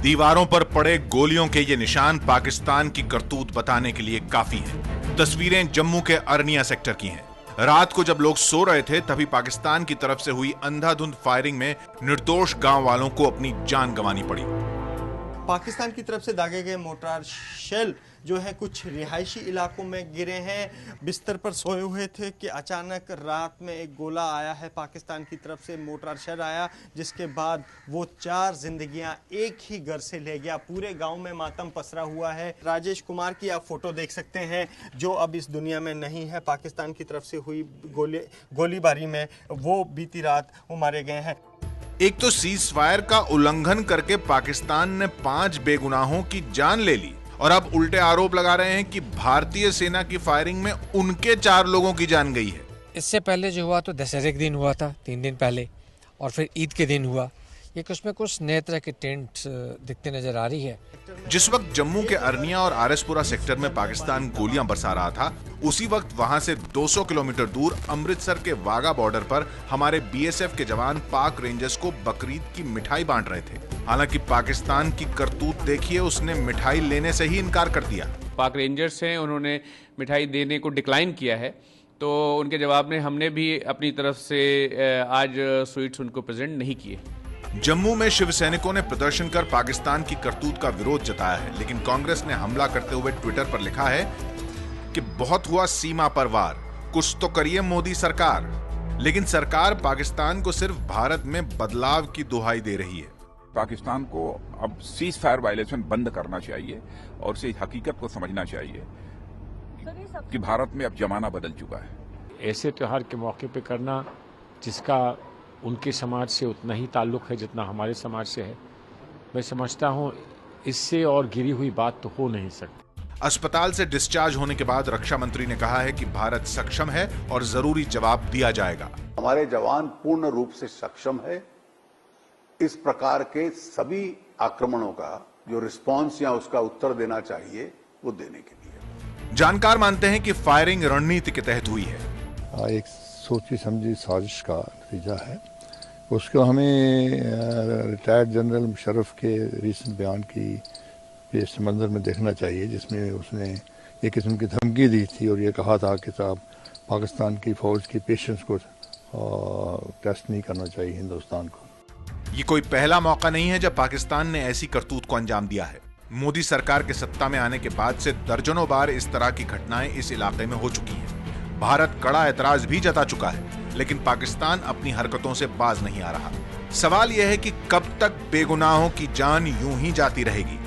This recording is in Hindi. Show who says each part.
Speaker 1: दीवारों पर पड़े गोलियों के ये निशान पाकिस्तान की करतूत बताने के लिए काफी हैं। तस्वीरें जम्मू के अरनिया सेक्टर की हैं। रात को जब लोग सो रहे थे तभी पाकिस्तान की तरफ से हुई अंधाधुंध फायरिंग में निर्दोष गांव वालों को अपनी जान गंवानी पड़ी।
Speaker 2: पाकिस्तान की तरफ से दागे गए मोर्टार शेल जो है कुछ रिहायशी इलाकों में गिरे हैं। बिस्तर पर सोए हुए थे कि अचानक रात में एक गोला आया है, पाकिस्तान की तरफ से मोर्टार शेल आया, जिसके बाद वो 4 जिंदगियां एक ही घर से ले गया। पूरे गांव में मातम पसरा हुआ है। राजेश कुमार की आप फोटो देख सकते हैं जो अब इस दुनिया में नहीं है। पाकिस्तान की तरफ से हुई गोलीबारी में वो बीती रात वो मारे गए हैं।
Speaker 1: एक तो सीज फायर का उल्लंघन करके पाकिस्तान ने 5 बेगुनाहों की जान ले ली और अब उल्टे आरोप लगा रहे हैं कि भारतीय सेना की फायरिंग में उनके 4 लोगों की जान गई है।
Speaker 3: इससे पहले जो हुआ तो दशहरे के दिन हुआ था, 3 दिन पहले, और फिर ईद के दिन हुआ। ये उसमें कुछ नए तरह के टेंट दिखते नजर आ रही है।
Speaker 1: जिस वक्त जम्मू के अरनिया और आरएसपुरा सेक्टर में पाकिस्तान गोलियां बरसा रहा था, उसी वक्त वहां से 200 किलोमीटर दूर अमृतसर के वाघा बॉर्डर पर हमारे बीएसएफ के जवान पाक रेंजर्स को बकरीद की मिठाई बांट रहे थे। हालांकि पाकिस्तान की करतूत देखिए, उसने मिठाई लेने से ही इनकार कर दिया।
Speaker 4: पाक रेंजर्स हैं, उन्होंने मिठाई देने को डिक्लाइन किया है, तो उनके जवाब में हमने भी अपनी तरफ से आज स्वीट्स उनको प्रेजेंट नहीं किए।
Speaker 1: जम्मू में शिव सैनिकों ने प्रदर्शन कर पाकिस्तान की करतूत का विरोध जताया है, लेकिन कांग्रेस ने हमला करते हुए ट्विटर पर लिखा है कि बहुत हुआ सीमा पर वार, कुछ तो करिए मोदी सरकार। लेकिन सरकार पाकिस्तान को सिर्फ भारत में बदलाव की दुहाई दे रही है।
Speaker 5: पाकिस्तान को अब सीज फायर वायलेशन बंद करना चाहिए और इस हकीकत को समझना चाहिए कि भारत में अब जमाना बदल चुका है।
Speaker 6: ऐसे त्योहार के मौके पे करना जिसका उनके समाज से उतना ही ताल्लुक है जितना हमारे समाज से है, मैं समझता हूं इससे और गिरी हुई बात तो हो नहीं सकती।
Speaker 1: अस्पताल से डिस्चार्ज होने के बाद रक्षा मंत्री ने कहा है कि भारत सक्षम है और जरूरी जवाब दिया जाएगा।
Speaker 7: हमारे जवान पूर्ण रूप से सक्षम है इस प्रकार के सभी आक्रमणों का जो रिस्पांस या उसका उत्तर देना चाहिए वो देने के लिए।
Speaker 1: जानकार मानते हैं कि फायरिंग रणनीति के तहत हुई है।
Speaker 8: एक सोची समझी साजिश का नतीजा है। उसको हमें रिटायर्ड जनरल मुशर्रफ के रीसेंट बयान की पेश मंजर में देखना चाहिए, जिसमें उसने एक किस्म की धमकी दी थी और ये कहा था कि साहब पाकिस्तान की फौज की पेशेंस को टेस्ट नहीं करना चाहिए हिंदुस्तान को।
Speaker 1: ये कोई पहला मौका नहीं है जब पाकिस्तान ने ऐसी करतूत को अंजाम दिया है। मोदी सरकार के सत्ता में आने के बाद से दर्जनों बार इस तरह की घटनाएं इस इलाके में हो चुकी हैं। भारत कड़ा ऐतराज भी जता चुका है, लेकिन पाकिस्तान अपनी हरकतों से बाज नहीं आ रहा। सवाल यह है कि कब तक बेगुनाहों की जान यूं ही जाती रहेगी।